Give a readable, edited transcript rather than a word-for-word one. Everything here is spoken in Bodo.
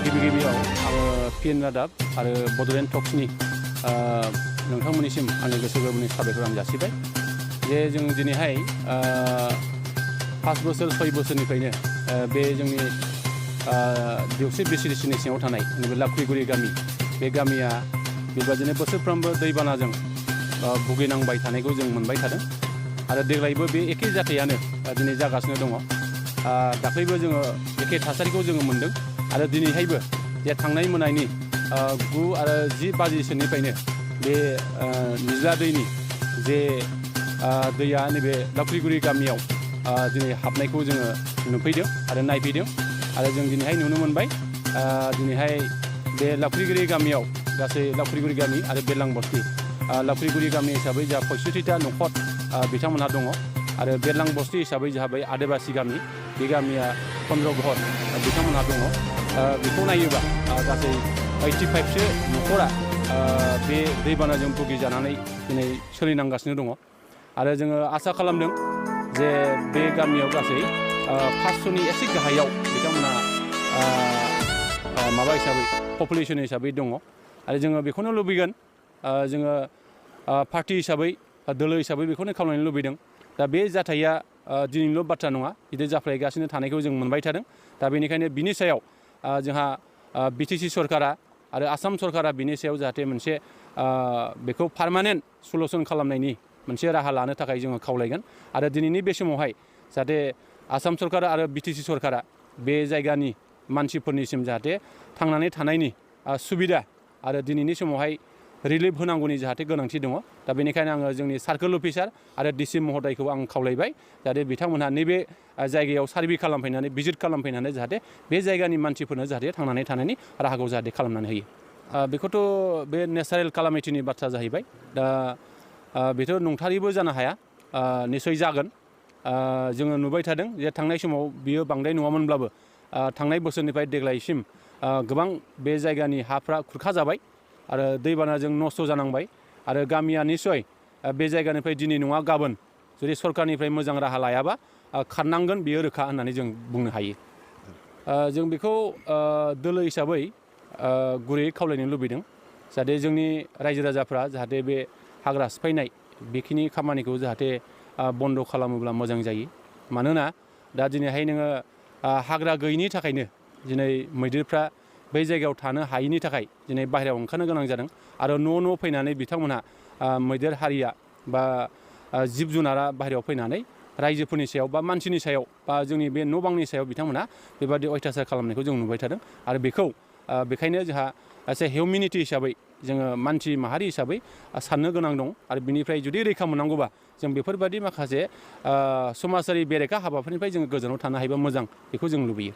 गिबियाव आङो पिएन रादाब आरो बड'लेण्ड टक्सनि नोंथांमोननिसिम आंनि गोसो गोरबोनि साबायखर आं जासिबाय जे जों दिनैहाय 5 बोसोर 6 बोसोरनिफ्रायनो बे जोंनि दिउसि बिसिडिसिनि सिङाव थानाय नैबे लाख्रिगुरि गामि बे गामिया बेबादिनो बोसोरफ्रोमबो दैबानाजों भुगिनांबाय थानायखौ जों मोनबाय थादों आरो देग्लायबो बे एखे जाथायानो दिनै जागासिनो दङ दाख्लैबो जोङो एखे थासारिखौ जोङो मोन्दों आरो दिनैहायबो जे थांनाय मोनानि 9 आरो 10 बाजिसोनिफ्रायनो बे निज्ला दैनि जे दैया नैबे लाख्रिगुरि गामियाव दिनै हाबनायखौ जोङो नुफैदों आरो नायफैदों आरो जों दिनैहाय नुनो मोनबाय दिनैहाय बे लाख्रिगुरि गामियाव गासै लाख्रिगुरि गामि आरो बेरलां बस्ति लाख्रिगुरि गामि हिसाबै जोंहा 65टा न'खर बिथांमोनहा दङ आरो बेरलां बस्ति हिसाबै जोंहा बै आदिबासि गामि बे गामिया 15 घर बिथांमोनहा दङ बेखौ नायोबा गासै 85सो न'खरा बे दैबानाजों भुगिजानानै दिनै सोलिनांगासिनो दङ आरो जोङो आसा खालामदों जे बे गामियाव गासै 500नि एसे गाहायाव बिथांमोना माबा हिसाबै पपुलेसन हिसाबै दङ आरो जोङो बेखौनो लुबैगोन जोङो पार्टि हिसाबै दोलो हिसाबै बेखौनो खालामनो लुबैदों दा बे जाथाया दिनैनिल' बाथ्रा नङा बिदि जाफ्लेगासिनो थानायखौ जों मोनबाय थादों दा बेनिखायनो बिनि सायाव जोंहा बिटिसि सरकारा आरो आसाम सरकारा बिनि सायाव जाहाथे मोनसे बेखौ पार्मानेन्ट सलुसन खालामनायनि मोनसे राहा लानो थाखाय जोङो खावलायगोन आरो दिनैनि बे समावहाय जाहाथे आसाम सरकार आरो बिटिसि सरकारा बे जायगानि मानसिफोरनिसिम जाहाथे थांनानै थानायनि सुबिदा आरो दिनैनि समावहाय रिलिफ होनांगौनि जाहाथे गोनांथि दङ दा बेनिखायनो आङो जोंनि सार्कोल अफिसार आरो डिसि महोदयखौ आं खावलायबाय जाहाथे बिथांमोनहा नैबे जायगायाव सार्भे खालामफैनानै भिजिट खालामफैनानै जाहाथे बे जायगानि मानसिफोरनो जाहाथे थांनानै थानायनि राहाखौ जाहाथे खालामनानै होयो बेखौथ' बे नेचारेल कालामिटिनि बाथ्रा जाहैबाय दा बेथ' नंथारैबो जानो हाया निसय जागोन जोङो नुबाय थादों जे थांनाय समाव बियो बांद्राय नङामोनब्लाबो थांनाय बोसोरनिफ्राय देग्लायसिम गोबां बे जायगानि हाफ्रा खुरखा जाबाय आरो दैबानाजों नस्थ' जानांबाय आरो गामिया निसय बे जायगानिफ्राय दिनै नङा गाबोन जुदि सरकारनिफ्राय मोजां राहा लायाबा खारनांगोन बियो रोखा होननानै जों बुंनो हायो जों बेखौ दोलो हिसाबै गुरैयै खावलायनो लुबैदों जाहाथे जोंनि रायजो राजाफ्रा जाहाथे बे हाग्रा सिफायनाय बेखिनि खामानिखौ जाहाथे बन्द' खालामोब्ला मोजां जायो मानोना दा दिनैहाय नोङो हाग्रा गैयिनि थाखायनो दिनै मैदेरफ्रा बै जायगायाव थानो हायैनि थाखाय दिनै बाहेरायाव ओंखारनो गोनां जादों आरो न' फैनानै बिथांमोनहा मैदेर हारिया बा जिब जुनारा बाहेरायाव फैनानै रायजोफोरनि सायाव बा मानसिनि सायाव बा जोंनि बे न' बांनि सायाव बिथांमोनहा बेबादि अयथासार खालामनायखौ जों नुबाय थादों आरो बेखायनो जोंहा एसे हिउमेनिटि हिसाबै जोङो मानसि माहारि हिसाबै साननो गोनां दं आरो बिनिफ्राय जुदि रैखा मोननांगौबा जों बेफोरबादि माखासे समाजारि बेरेखा हाबाफोरनिफ्राय जोङो गोजानाव थानो हायोबा मोजां बेखौ जों लुबैयो